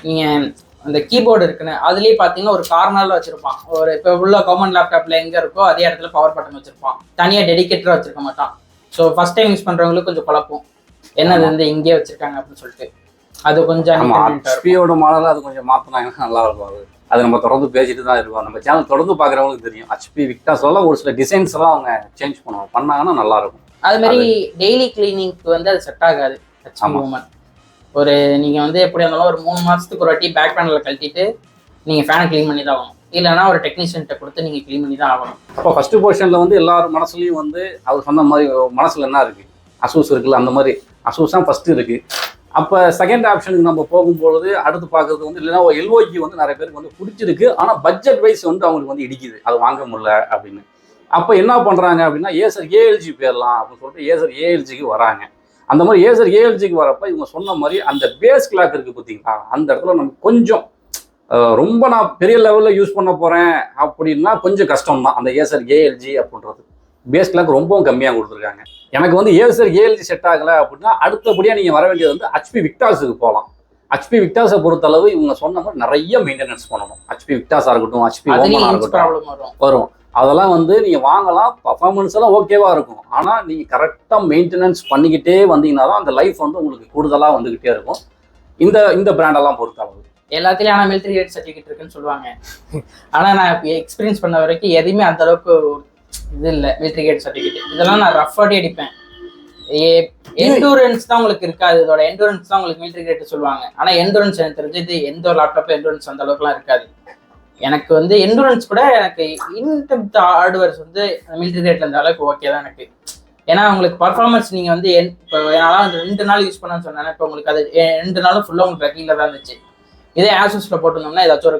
நீங்கள் அந்த கீபோர்டு இருக்குன்னு அதுலேயே பார்த்தீங்கன்னா ஒரு கார்னரில் வச்சிருப்பான். ஒரு இப்போ உள்ள காமன் லேப்டாப்ல எங்கே இருக்கோ அதே இடத்துல பவர் பட்டன் வச்சிருப்பான். தனியாக டெடிகேட்டராக வச்சிருக்க மாட்டான். ஸோ ஃபர்ஸ்ட் டைம் யூஸ் பண்ணுறவங்களுக்கு கொஞ்சம் குழப்பம், என்னது வந்து இங்கேயே வச்சிருக்காங்க அப்படின்னு சொல்லிட்டு. அது கொஞ்சம் ஹெச்பியோட மாடலாக அது கொஞ்சம் மாற்றினாங்கன்னா நல்லா இருக்கும். அது நம்ம தொடர்ந்து பேசிட்டு தான் இருக்கோம். நம்ம சேனல் தொடர்ந்து பார்க்குறவங்களுக்கு தெரியும். ஹெச்பி விக்டாஸ்லாம் ஒரு சில டிசைன்ஸ் எல்லாம் அவங்க சேஞ்ச் பண்ணாங்கன்னா நல்லா இருக்கும். அது மாதிரி டெய்லி கிளீனிங்க்கு வந்து அது செட் ஆகாது. ஹெச்பி ஓமன் ஒரு நீங்கள் வந்து எப்படி இருந்தாலும் ஒரு 3 மாதத்துக்கு ஒரு வாட்டி பேக் பேனலில் கழட்டிட்டு நீங்கள் ஃபேனை க்ளீன் பண்ணி தான் ஆகணும். இல்லைன்னா ஒரு டெக்னீஷியன்கிட்ட கொடுத்து நீங்கள் க்ளீன் பண்ணி தான் ஆகணும். இப்போ ஃபஸ்ட்டு போர்ஷனில் வந்து எல்லாரும் மனசுலையும் வந்து அவர் சொன்ன மாதிரி மனசில் என்ன இருக்குது, அசூஸ் இருக்குல்ல, அந்த மாதிரி அசூஸ் தான் ஃபஸ்ட்டு இருக்குது. அப்போ செகண்ட் ஆப்ஷனுக்கு நம்ம போகும்பொழுது அடுத்து பார்க்குறது வந்து இல்லைன்னா எல்ஓக்கு வந்து நிறைய பேருக்கு வந்து பிடிச்சிருக்கு. ஆனால் பட்ஜெட் வைஸ் வந்து அவங்களுக்கு வந்து இடிக்குது, அது வாங்க முடியல அப்படின்னு. அப்போ என்ன பண்ணுறாங்க அப்படின்னா ஏசர் ஏஎல்ஜி போயிடலாம் அப்படின்னு சொல்லிட்டு ஏசர் ஏஎல்ஜிக்கு வராங்க. அந்த மாதிரி ஏசர் ஏஎல்ஜிக்கு வரப்போ இவங்க சொன்ன மாதிரி அந்த பேஸ் கிளாக் இருக்குது பார்த்தீங்களா, அந்த இடத்துல நம்ம கொஞ்சம் ரொம்ப நான் பெரிய லெவலில் யூஸ் பண்ண போகிறேன் அப்படின்னா கொஞ்சம் கஷ்டம் தான். அந்த ஏசர் ஏஎல்ஜி அப்படின்றது பேஸ் கிளாக் ரொம்பவும் கம்மியாக கொடுத்துருக்காங்க. எனக்கு வந்து ஏசர் ஏஎல்ஜி செட் ஆகலை அப்படின்னா அடுத்தபடியாக நீங்கள் வர வேண்டியது வந்து ஹெச்பி விக்டாஸுக்கு போகலாம். ஹெச்பி விக்டாஸை பொறுத்தளவு இவங்க சொன்ன மாதிரி நிறைய மெயின்டெனன்ஸ் பண்ணணும். ஹெச்பி விக்டாஸாக இருக்கட்டும், ஹெச்பி ஓமனாக இருக்கட்டும் வரும். அதெல்லாம் வந்து நீங்கள் வாங்கலாம், பர்ஃபார்மன்ஸ் எல்லாம் ஓகேவா இருக்கும். ஆனால் நீங்கள் கரெக்டாக மெயின்டெனன்ஸ் பண்ணிக்கிட்டே வந்தீங்கன்னா தான் அந்த லைஃப் வந்து உங்களுக்கு கூடுதலாக வந்துக்கிட்டே இருக்கும். இந்த பிராண்டெல்லாம் பொறுத்தளவு எல்லாத்துலேயும் ஆனால் மிலிட்ரி கிரேட் சர்டிஃபிகேட் இருக்குன்னு சொல்லுவாங்க. ஆனால் நான் எக்ஸ்பீரியன்ஸ் பண்ண வரைக்கும் எதுவுமே அந்த அளவுக்கு இது இல்லை. மிலிட்ரி கிரேட் சர்டிஃபிகேட் இதெல்லாம் நான் ரஃபாடி அடிப்பேன். எண்டூரன்ஸ் தான் உங்களுக்கு இருக்காது. இதோட எண்டூரன்ஸ் தான் உங்களுக்கு மிலிட்ரி கிரேட் சொல்லுவாங்க. ஆனால் எண்டூரன்ஸ் எனக்கு தெரிஞ்சது எந்த ஒரு லேப்டாப் எண்டூரன்ஸ் அந்த அளவுக்குலாம் இருக்காது. எனக்கு வந்து எண்டூரன்ஸ் கூட எனக்கு இன்டெப்த் ஹார்ட்வேர்ஸ் வந்து மிலிட்ரி கிரேட்ல இந்த அளவுக்கு ஓகே தான் எனக்கு. ஏன்னா உங்களுக்கு பர்ஃபார்மன்ஸ் நீங்கள் வந்து இப்போ என்னால் வந்து 2 நாள் யூஸ் பண்ணான்னு சொன்னேன். இப்போ உங்களுக்கு அது 2 நாளும் ஃபுல்லாக உங்களுக்கு ரெக்கிங்கில் தான் இருந்துச்சு. இதே ஆசூஸில் போட்டிருந்தோம்னா ஏதாச்சும் ஒரு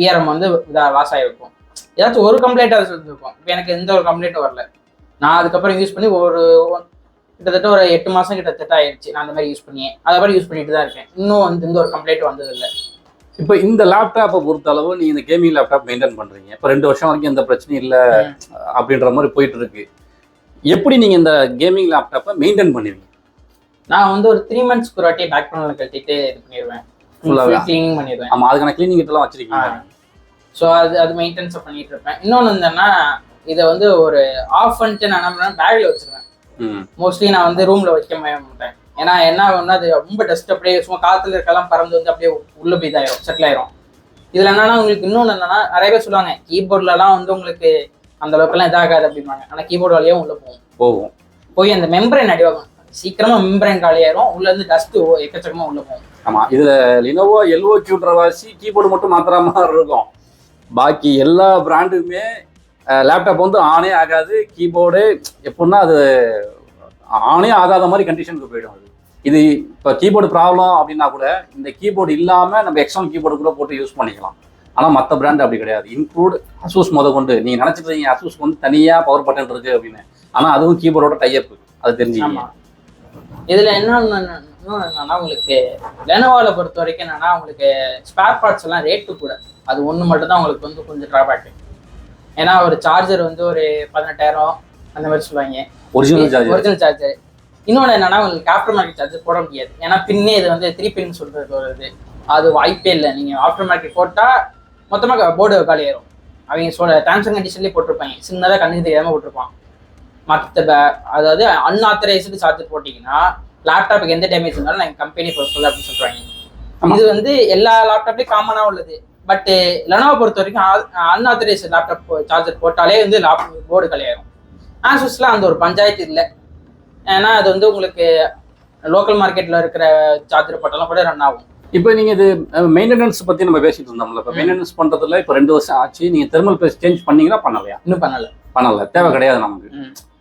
விஆர்எம் வந்து இதாக லாஸ் ஆகிருக்கும். ஏதாச்சும் ஒரு கம்ப்ளைண்ட்டாக இருந்திருக்கும். இப்போ எனக்கு எந்த ஒரு கம்ப்ளைண்ட்டும் வரல. நான் அதுக்கப்புறம் யூஸ் பண்ணி கிட்டத்தட்ட ஒரு 8 மாதம் கிட்டத்தட்ட ஆயிடுச்சு நான் அந்த மாதிரி யூஸ் பண்ணியே. அதை மாதிரி யூஸ் பண்ணிட்டு தான் இருக்கேன். இன்னும் வந்து எந்த ஒரு கம்ப்ளைண்ட்டும் வந்ததில்லை. இப்போ இந்த லேப்டாப்பை பொறுத்த அளவு நீங்கள் இந்த கேமிங் லேப்டாப் மெயின்டைன் பண்ணுறீங்க. இப்போ 2 வருஷம் வரைக்கும் எந்த பிரச்சனையும் இல்லை அப்படின்ற மாதிரி போயிட்டு இருக்கு. எப்படி நீங்கள் இந்த கேமிங் லேப்டாப்பை மெயின்டைன் பண்ணுவீங்க? நான் வந்து ஒரு 3 மந்த்ஸ்க்கு ஒரு வாட்டி பேக் பேனலில் கட்டிட்டு இது பண்ணிடுவேன். ஃபுல்லாக க்ளீனிங் பண்ணிடுவேன். ஆமாம், அதுக்கான க்ளீனிங் கிட்டலாம் வச்சிருக்கீங்க. ஸோ அது மெயின்டெனன்ஸை பண்ணிட்டு இருப்பேன். இன்னொன்று என்னன்னா இதை வந்து ஒரு ஆஃப் பண்ணிட்டு நான் என்ன பண்ணுவேன், பேக்கில் வச்சிருவேன். மோஸ்ட்லி நான் வந்து ரூமில் வைக்க மாட்டேன். ஏன்னா என்ன ஆகும்னா அது ரொம்ப டஸ்ட் அப்படியே சும்மா காற்றுல இருக்கலாம் பறந்து வந்து அப்படியே உள்ள போய் இதாயிரும், செட்டில் ஆயிரும். இதில் என்னன்னா உங்களுக்கு இன்னொன்று என்னன்னா நிறைய பேர் சொல்லுவாங்க கீபோர்ட்லலாம் வந்து உங்களுக்கு அந்த அளவுக்குலாம் இதாகாது அப்படிம்பாங்க. ஆனால் கீபோர்டு வழியாக உள்ள போய் அந்த மெம்பரைன் அடிவாகும். சீக்கிரமாக மெம்பரைன் காலியாயிரும். உள்ளேருந்து டஸ்ட்டு எக்கச்சக்கமாக உள்ள போகும். ஆமாம், இதில் லினோவோ எல்ஓக்யூன்ற வாசி கீபோர்டு மட்டும் மாத்திர மாதிரி இருக்கும். பாக்கி எல்லா பிராண்டுமே லேப்டாப் வந்து ஆனே ஆகாது. கீபோர்டு எப்படின்னா அது ஆனே ஆகாத மாதிரி கண்டிஷனுக்கு போயிடும். இது இப்போ கீபோர்டு ப்ராப்ளம் அப்படின்னா கூட இந்த கீபோர்டு இல்லாமல் நம்ம எக்ஸ்டர்னல் கீபோர்டு கூட போட்டு யூஸ் பண்ணிக்கலாம். ஆனால் மற்ற பிராண்ட் அப்படி கிடையாது. இன்க்ளூட் அசூஸ் கொண்டு நீங்கள் நினச்சிட்டு இருக்கீங்க அசூஸ் வந்து தனியாக பவர் பட்டன் இருக்குது அப்படின்னு. ஆனால் அதுவும் கீபோர்டோட டைப், அது தெரிஞ்சுக்கோங்க. இதில் என்னன்னா உங்களுக்கு லெனோவோவில் பொறுத்த வரைக்கும் என்னன்னா உங்களுக்கு ஸ்பேர் பார்ட்ஸ் எல்லாம் ரேட்டு கூட. அது ஒன்று மட்டும் தான் உங்களுக்கு வந்து கொஞ்சம் ட்ராபேக்கு. ஏன்னா ஒரு சார்ஜர் வந்து ஒரு 18,000 அந்த மாதிரி சொல்லுவாங்க, ஒரிஜினல் சார்ஜர். இன்னொன்று என்னன்னா உங்களுக்கு ஆஃப்டர் மார்க்கெட் சார்ஜர் போட முடியாது. ஏன்னா பின்னே இது வந்து 3 பின் சொல்றது ஒரு அது வாய்ப்பே இல்லை. நீங்கள் ஆஃப்டர் மார்க்கெட் போட்டால் மொத்தமாக போர்டு காலியாயிரும். அவங்க டேர்ம்ஸ் அண்ட் கண்டிஷன்லேயே போட்டிருப்பாங்க, சின்னதாக கண்ணுக்கு தெரியாமல் போட்டிருப்பான். அதாவது அன்ஆத்தரைஸ்டு சார்ஜர் போட்டிங்கன்னா லேப்டாப்புக்கு எந்த டேமேஜ் இருந்தாலும் நாங்கள் கம்பெனி பொறுத்தல அப்படின்னு சொல்கிறாங்க. இது வந்து எல்லா லேப்டாப்லேயும் காமனாக உள்ளது. பட் லெனோவோ பொறுத்த வரைக்கும் அன்ஆத்தரைஸ்டு லேப்டாப் சார்ஜர் போட்டாலே வந்து போர்டு காலியாயிரும். ஆசூஸில் அந்த ஒரு பஞ்சாயத்து இல்லை. ஏன்னா அது வந்து உங்களுக்கு லோக்கல் மார்க்கெட்டில் இருக்கிற சார்ஜர் போட்டாலும் கூட ரன் ஆகும். இப்போ நீங்கள் இது மெயின்டெனன்ஸ் பற்றி நம்ம பேசிட்டு இருந்தோம்ல. இப்போ மெயின்டெனன்ஸ் பண்ணுறதுல இப்போ 2 வருஷம் ஆச்சு. நீங்கள் தெர்மல் பேஸ்ட் சேஞ்ச் பண்ணீங்கன்னா பண்ணலையா? இன்னும் பண்ணலை, தேவை கிடையாது நமக்கு.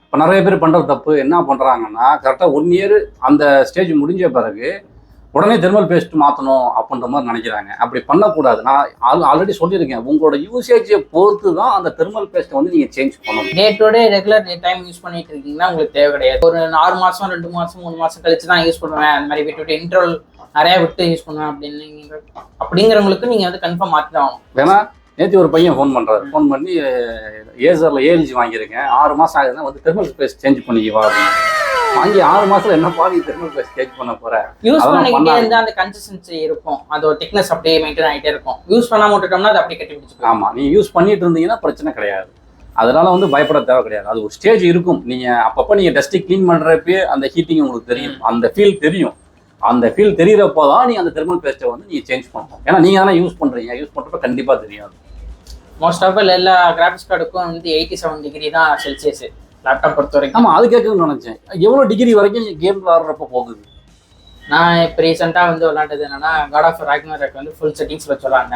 இப்போ நிறைய பேர் பண்ணுற தப்பு என்ன பண்ணுறாங்கன்னா கரெக்டாக 1 இயர் அந்த ஸ்டேஜ் முடிஞ்ச பிறகு உடனே தெர்மல் பேஸ்ட் மாற்றணும் அப்படின்ற மாதிரி நினைக்கிறாங்க. அப்படி பண்ணக்கூடாது. நான் ஆல்ரெடி சொல்லியிருக்கேன், உங்களோட யூசேஜை பொறுத்து தான் அந்த தெர்மல் பேஸ்ட்டை வந்து நீங்கள் சேஞ்ச் பண்ணணும். Day to day regular time use பண்ணிட்டு இருக்கீங்கன்னா உங்களுக்கு தேவை கிடையாது. ஒரு 6 மாதம் 2 மாதம் 3 மாதம் கழிச்சு தான் யூஸ் பண்ணுவேன், அந்த மாதிரி விட்டு இன்டர்வல் நிறைய விட்டு யூஸ் பண்ணுவேன் அப்படிங்கிறவங்களுக்கு நீங்கள் வந்து கன்ஃபார்ம் மாற்றி தான் ஆகணும். ஏன்னா நேற்று ஒரு பையன் ஃபோன் பண்ணி ஏசரில் ஏஎல்ஜி வாங்கியிருக்கேன், 6 மாதம் ஆகுதுன்னா வந்து தெர்மல் பேஸ்ட் சேஞ்ச் பண்ணிக்குவா அப்படின்னு. வாங்கி 6 மாதத்துல என்ன பாதி தெர்மல் பேஸ்ட் சேஞ்ச் பண்ண போற? யூஸ் பண்ணிக்கிட்டே இருந்தா அந்த கன்சிஸ்டன்சி இருக்கும், அதோட திக்னஸ் அப்படியே மெயின்டைன் ஆகிட்டே இருக்கும். யூஸ் பண்ணாம விட்டுட்டோம்னா அது அப்படியே கட்டி பிடிச்சிக்கும். ஆமா, நீங்க யூஸ் பண்ணிட்டு இருந்தீங்கன்னா பிரச்சனை கிடையாது. அதனால வந்து பயப்பட தேவை கிடையாது. அது ஒரு ஸ்டேஜ் இருக்கும். நீங்க அப்பப்போ நீங்க டஸ்ட் கிளீன் பண்றப்பே அந்த ஹீட்டிங் உங்களுக்கு தெரியும், அந்த ஃபீல் தெரியும். அந்த ஃபீல் தெரியறப்போ தான் நீங்க அந்த தெர்மல் பேஸ்ட்டை வந்து நீங்க சேஞ்ச் பண்ணணும். ஏன்னா நீங்க தானே யூஸ் பண்றீங்க, யூஸ் பண்றப்ப கண்டிப்பா தெரியாது. மோஸ்ட் ஆஃப் எல்லா கிராஃபிக்ஸ் கார்டுக்கும் வந்து 87 டிகிரி தான் செல்சியஸ் லேப்டாப் பொறுத்த வரைக்கும். ஆமா, அது கேட்கணும்னு நினைச்சேன். எவ்வளோ டிகிரி வரைக்கும் கேம் விளாடுறப்ப போகுது? நான் இப்போ ரீசெண்டாக வந்து விளாண்டது என்னன்னா காட் ஆஃப் ராக்னராக் வந்து ஃபுல் செட்டிங்ஸில் வச்சுருவாங்க.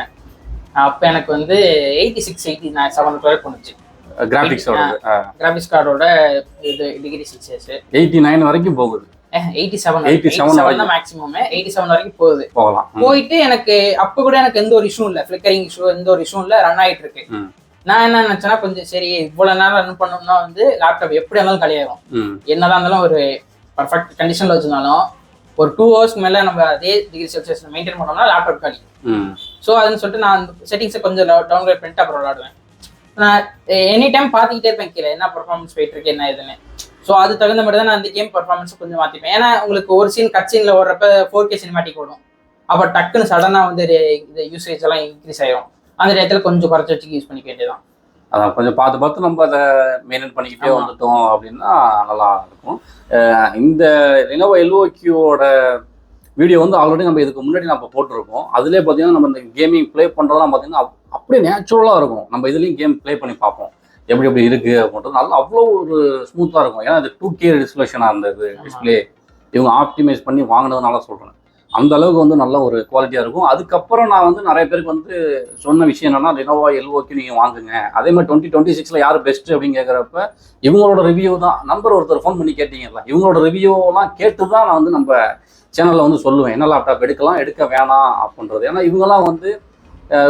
அப்போ எனக்கு வந்து 86 87 வரைக்கும் போணுச்சு கிராஃபிக்ஸ் கார்டோட இது டிகிரி செல்சியஸ். 89 வரைக்கும் போகுது. 87 தான் மேக்ஸிமம். 87 வரைக்கும் போகலாம். போயிட்டு எனக்கு அப்போ கூட எனக்கு எந்த ஒரு இஷ்யூ இல்லை, ஃபிளிக்கரிங் இஷ்யூ எந்த ஒரு இஷ்யூ இல்லை, ரன் ஆகிட்டு இருக்கு. நான் என்ன நினைச்சேன்னா, கொஞ்சம் சரி இவ்வளவு நேரம் ரன் பண்ணோம்னா வந்து லேப்டாப் எப்படி இருந்தாலும் கலையாகும். என்னதான் இருந்தாலும் ஒரு பர்ஃபெக்ட் கண்டிஷன்ல வச்சிருந்தாலும் ஒரு 2 hours மேல நம்ம அதே டிகிரி செல்சியஸ் மெயின்டைன் பண்ணோம்னா லேப்டாப் காலி. ஸோ அதுன்னு சொல்லிட்டு நான் செட்டிங்ஸை கொஞ்சம் டவுன்கிரேட் பண்ணிட்டு அப்புறம் விளாடுவேன். நான் எனி டைம் பார்த்துக்கிட்டே இருப்பேன் கீழே என்ன பர்ஃபார்மன்ஸ் போயிட்டு இருக்கு என்ன இதுன்னு. ஸோ அது தகுந்த மாதிரி தான் நான் அந்த கேம் பர்ஃபார்மன்ஸ் கொஞ்சம் மாற்றிப்பேன். ஏன்னா உங்களுக்கு ஒரு சீன் கட் சீனில் ஓடுறப்ப 4K சினிமாட்டிக் ஓடும். அப்போ டக்குன்னு சடனாக வந்து இது யூசேஜ் எல்லாம் இன்க்ரீஸ் ஆயிடும். அந்த இடத்துல கொஞ்சம் குறைச்சி வச்சு யூஸ் பண்ணிக்க வேண்டியதான். அதான் கொஞ்சம் பார்த்து நம்ம அதை மெயின்டைன் பண்ணிக்கிட்டே வந்துட்டோம் அப்படின்னா நல்லா இருக்கும். இந்த Lenovo LOQவோட வீடியோ வந்து ஆல்ரெடி நம்ம இதுக்கு முன்னாடி நம்ம போட்டிருக்கோம். அதுலேயே பார்த்தீங்கன்னா நம்ம இந்த கேமிங் ப்ளே பண்ணுறதெல்லாம் பார்த்தீங்கன்னா அப்படியே நேச்சுரலாக இருக்கும். நம்ம இதுலேயும் கேம் ப்ளே பண்ணி பார்ப்போம் எப்படி எப்படி இருக்குது அப்படின்றது. நல்லா அவ்வளோ ஒரு ஸ்மூத்தாக இருக்கும். ஏன்னா இது 2K ரெசல்யூஷனாக இருந்தது டிஸ்பிளே. இவங்க ஆப்டிமைஸ் பண்ணி வாங்கினதுனால சொல்கிறேன், அந்த அளவுக்கு வந்து நல்ல ஒரு குவாலிட்டியாக இருக்கும். அதுக்கப்புறம் நான் வந்து நிறைய பேருக்கு வந்து சொன்ன விஷயம் என்னன்னா, Lenovo LOQ நீங்கள் வாங்குங்க. அதே மாதிரி 2026 யார் பெஸ்ட்டு அப்படின்னு கேட்குறப்ப இவங்களோட ரிவ்யூ தான். நம்பர் ஒருத்தர் ஃபோன் பண்ணி கேட்டீங்கல்ல, இவங்களோட ரிவ்யூலாம் கேட்டு தான் நான் வந்து நம்ம சேனலில் வந்து சொல்லுவேன் என்ன லேப்டாப் எடுக்கலாம் எடுக்க வேணாம் அப்படின்றது. ஏன்னா இவங்கெல்லாம் வந்து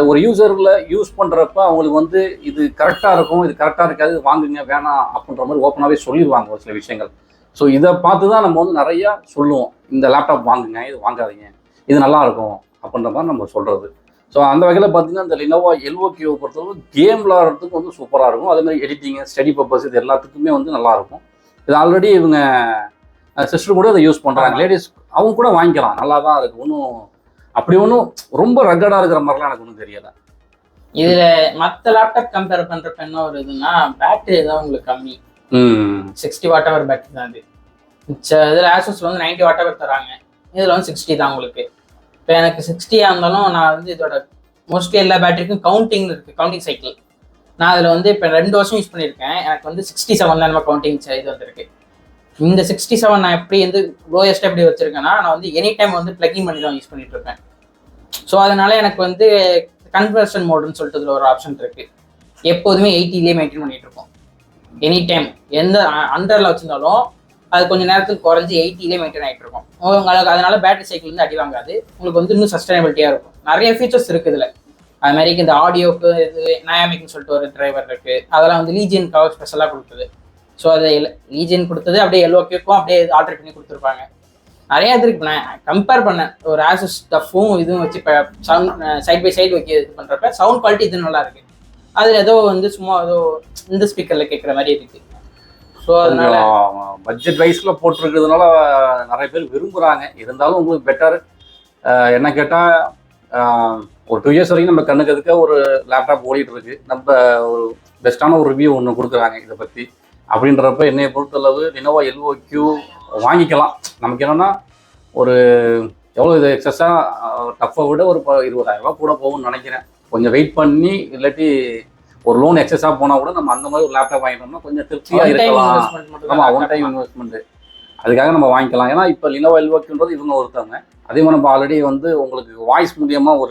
ஒரு யூசரில் யூஸ் பண்ணுறப்ப அவங்களுக்கு வந்து இது கரெக்டாக இருக்கும், இது கரெக்டாக இருக்காது, வாங்குங்க வேணாம் அப்படின்ற மாதிரி ஓப்பனாகவே சொல்லிடுவாங்க ஒரு சில விஷயங்கள். ஸோ இதை பார்த்து தான் நம்ம வந்து நிறையா சொல்லுவோம், இந்த லேப்டாப் வாங்குங்க, இது வாங்காதீங்க, இது நல்லாயிருக்கும் அப்படின்ற மாதிரி நம்ம சொல்கிறது. ஸோ அந்த வகையில் பார்த்தீங்கன்னா இந்த Lenovo LOQவை பொறுத்தவரை கேம் விளாட்றதுக்கு வந்து சூப்பராக இருக்கும். அதே மாதிரி எடிட்டிங்கு ஸ்டடி பர்பஸ் இது எல்லாத்துக்குமே வந்து நல்லாயிருக்கும். இது ஆல்ரெடி இவங்க சிஸ்டர் கூட இதை யூஸ் பண்ணுறாங்க. லேடிஸ் அவங்க கூட வாங்கிக்கலாம், நல்லா தான் இருக்குது. ஒன்றும் அப்படி ஒன்றும் ரொம்ப ரக்கடாக இருக்கிற மாதிரிலாம் எனக்கு ஒன்றும் தெரியலை. இதில் மற்ற லேப்டாப் கம்பேர் பண்ணுறப்ப என்ன ஒரு இதுன்னா பேட்டரி தான் உங்களுக்கு கம்மி. 60 வாட் பேட்டரி தான் இது. இதில் ஆசூஸில் வந்து 90 வாட் தராங்க, இதில் வந்து 60 தான் உங்களுக்கு. இப்போ எனக்கு 60 இருந்தாலும் நான் வந்து இதோட மோஸ்ட்லி எல்லா பேட்டரிக்கும் கவுண்டிங் இருக்குது, கவுண்டிங் சைக்கிள். நான் அதில் வந்து இப்போ 2 வருஷம் யூஸ் பண்ணியிருக்கேன். எனக்கு வந்து 67 தான் நம்ம கவுண்டிங் இது வந்திருக்கு. இந்த 67 நான் எப்படி வந்து லோயஸ்ட்டாக எப்படி வச்சுருக்கேன்னா, நான் வந்து எனி டைம் வந்து ப்ளக்கிங் பண்ணி தான் யூஸ் பண்ணிட்டு இருப்பேன். ஸோ அதனால எனக்கு வந்து கன்வர்ஷன் மோடுன்னு சொல்லிட்டு இதில் ஒரு ஆப்ஷன் இருக்குது. எப்போதுமே 80லேயே மெயின்டைன் பண்ணிட்டு இருக்கோம். எனி டைம் எந்த அண்டரில் வச்சுருந்தாலும் அது கொஞ்சம் நேரத்துக்கு குறைஞ்சி 80லேயே மெயின்டைன் ஆகிட்டு இருக்கும் உங்களுக்கு. அதனால பேட்டரி சைக்கிள் வந்து அடி வாங்காது, உங்களுக்கு வந்து இன்னும் சஸ்டைனபிலிட்டியாக இருக்கும். நிறைய ஃபீச்சர்ஸ் இருக்குது இதில். அது மாதிரி இந்த ஆடியோக்கு இது நயாமிக்னு சொல்லிட்டு ஒரு டிரைவர் இருக்குது, அதெல்லாம் வந்து லீஜியனுக்காக ஸ்பெஷலாக கொடுக்குது. ஸோ அதை லீஜியன் கொடுத்தது அப்படியே LOQக்கும் அப்படியே ஆல்டர் பண்ணி கொடுத்துருப்பாங்க. நிறையா இது இருக்கு. நான் கம்பேர் பண்ணேன் ஒரு ஆசஸ் ஸ்டஃப்பும் இதுவும் வச்சு இப்போ சைட் பை சைடு வைக்க இது பண்ணுறப்ப சவுண்ட் குவாலிட்டி இது நல்லா இருக்குது. அது ஏதோ வந்து சும்மா ஏதோ இந்த ஸ்பீக்கரில் கேட்குற மாதிரி இருக்குது. ஸோ அதனால பட்ஜெட் வைஸில் போட்டிருக்கிறதுனால நிறைய பேர் விரும்புகிறாங்க. இருந்தாலும் உங்களுக்கு பெட்டர் என்ன கேட்டால் ஒரு 2 இயர்ஸ் வரைக்கும் நம்ம கண்ணுக்கு எதுக்க ஒரு லேப்டாப் ஓடிட்டு இருக்கு. நம்ம ஒரு பெஸ்ட்டான ஒரு ரிவ்யூ ஒன்று கொடுக்குறாங்க இதை பற்றி அப்படின்றப்ப என்னைய பொறுத்தளவு Lenovo LOQ வாங்கிக்கலாம். நமக்கு என்னென்னா ஒரு எவ்வளோ இது எக்ஸஸாக டஃப்பை விட ஒரு 20,000 ரூபா கூட போகும்னு நினைக்கிறேன். கொஞ்சம் வெயிட் பண்ணி இல்லாட்டி ஒரு லோன் எக்ஸஸாக போனால் கூட நம்ம அந்த மாதிரி ஒரு லேப்டாப் வாங்கிட்டோம்னா கொஞ்சம் திருப்தியாக இருக்கலாம். ஆமாம், ஒன் டைம் இன்வெஸ்ட்மெண்ட்டு அதுக்காக நம்ம வாங்கிக்கலாம். ஏன்னா இப்போ Lenovo LOQன்றது இவங்க ஒருத்தவங்க. அதே மாதிரி நம்ம ஆல்ரெடி வந்து உங்களுக்கு வாய்ஸ் மூலியமாக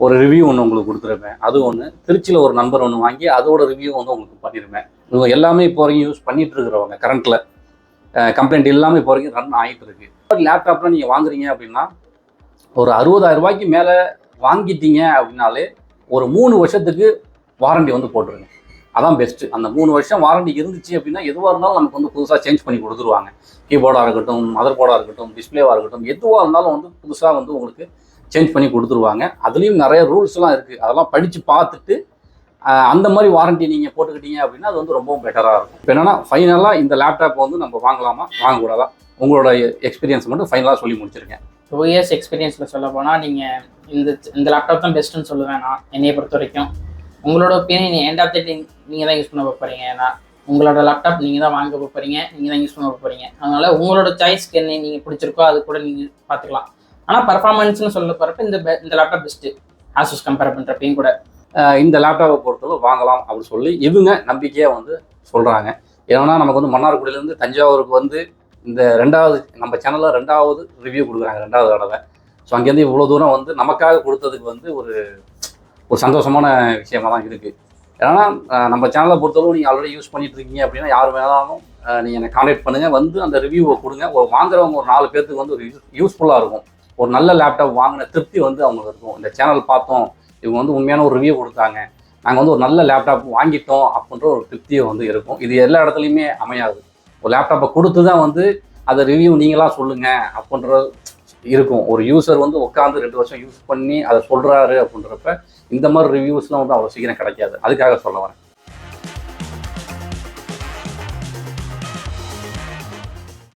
ஒரு ரிவ்யூ ஒன்று உங்களுக்கு கொடுத்துருப்பேன். அது ஒன்று திருச்சியில் ஒரு நம்பர் ஒன்று வாங்கி அதோட ரிவ்யூ வந்து உங்களுக்கு பண்ணியிருப்பேன். இவங்க எல்லாமே இப்போ வரைக்கும் யூஸ் பண்ணிட்டு இருக்கிறவங்க, கரண்ட்டில் கம்ப்ளைண்ட் இல்லாமல் இப்போ வரைக்கும் ரன் ஆகிட்டு இருக்கு. லேப்டாப்லாம் நீங்கள் வாங்குறீங்க அப்படின்னா ஒரு 60,000 ரூபாய்க்கு மேலே வாங்கிட்டீங்க அப்படின்னாலே ஒரு 3 வருஷத்துக்கு வாரண்டி வந்து போட்டுருங்க. அதான் பெஸ்ட்டு. அந்த 3 வருஷம் வாரண்டி இருந்துச்சு அப்படின்னா எதுவாக இருந்தாலும் நமக்கு வந்து புதுசாக சேஞ்ச் பண்ணி கொடுத்துருவாங்க. கீபோர்டாக இருக்கட்டும், மதர் போர்டாக இருக்கட்டும், டிஸ்பிளேவாக இருக்கட்டும், எதுவாக இருந்தாலும் வந்து புதுசாக வந்து உங்களுக்கு சேஞ்ச் பண்ணி கொடுத்துருவாங்க. அதுலேயும் நிறைய ரூல்ஸ்லாம் இருக்குது. அதெல்லாம் படித்து பார்த்துட்டு அந்த மாதிரி வாரண்டி நீங்கள் போட்டுக்கிட்டீங்க அப்படின்னா அது வந்து ரொம்பவும் பெட்டராக இருக்கும். இப்போ என்னென்னா ஃபைனலாக இந்த லேப்டாப் வந்து நம்ம வாங்கலாமா வாங்கக்கூடாதா, உங்களோட எக்ஸ்பீரியன்ஸ் மட்டும் ஃபைனலாக சொல்லி முடிச்சிருக்கேன். 2 இயர்ஸ் எக்ஸ்பீரியன்ஸில் சொல்ல போனால் நீங்கள் இந்த லேப்டாப் தான் பெஸ்ட்டுன்னு சொல்லுவேன் நான், என்னையை பொறுத்த வரைக்கும். உங்களோட ஒப்பீனியன் எண்ட் ஆஃப் த டே நீங்கள் தான் யூஸ் பண்ண போகிறீங்க. ஏன்னா உங்களோட லேப்டாப் நீங்கள் தான் வாங்க போகிறீங்க, நீங்கள் தான் யூஸ் பண்ண போகிறீங்க. அதனால் உங்களோட சாய்ஸ்க்கு என்ன நீங்கள் பிடிச்சிருக்கோ அது கூட நீங்கள் பார்த்துக்கலாம். ஆனால் பர்ஃபார்மன்ஸ்னு சொல்ல போகிறப்ப இந்த லேப்டாப் பெஸ்ட்டு ஆசூஸ் கம்பேர் பண்ணுறப்பையும் கூட. இந்த லேப்டாப்பை பொறுத்தவரை வாங்கலாம் அப்படின்னு சொல்லி இவங்க நம்பிக்கையாக வந்து சொல்கிறாங்க. ஏன்னா நமக்கு வந்து மன்னார்குடியிலேருந்து தஞ்சாவூருக்கு வந்து இந்த நம்ம சேனலில் 2வது ரிவ்யூ கொடுக்குறாங்க, 2வது தடவை. ஸோ அங்கேருந்து இவ்வளோ தூரம் வந்து நமக்காக கொடுத்ததுக்கு வந்து ஒரு சந்தோஷமான விஷயமா தான் இருக்குது. ஏன்னா நம்ம சேனலை பொறுத்தளவு நீங்கள் ஆல்ரெடி யூஸ் பண்ணிட்டு இருக்கீங்க அப்படின்னா யார் வேணாலும் நீங்கள் என்னை கான்டாக்ட் பண்ணுங்கள், வந்து அந்த ரிவ்யூவை கொடுங்க. வாங்குறவங்க ஒரு 4 பேர்த்துக்கு வந்து ஒரு யூஸ்ஃபுல்லாக இருக்கும். ஒரு நல்ல லேப்டாப் வாங்கின திருப்தி வந்து அவங்களுக்கு இருக்கும். இந்த சேனல் பார்த்தோம், இவங்க வந்து உண்மையான ஒரு ரிவ்யூ கொடுத்தாங்க, நாங்கள் வந்து ஒரு நல்ல லேப்டாப் வாங்கிட்டோம் அப்படின்ற ஒரு திருப்தியை வந்து இருக்கும். இது எல்லா இடத்துலையுமே அமையாது. ஒரு லேப்டாப்பை கொடுத்து தான் வந்து அதை ரிவ்யூ நீங்களாக சொல்லுங்கள் அப்படின்றது இருக்கும். ஒரு யூசர் வந்து உட்காந்து 2 வருஷம் யூஸ் பண்ணி அதை சொல்கிறாரு அப்படின்றப்ப இந்த மாதிரி ரிவ்யூஸ்லாம் வந்து அவ்வளோ சீக்கிரம் கிடைக்காது. அதுக்காக சொல்ல வரேன்.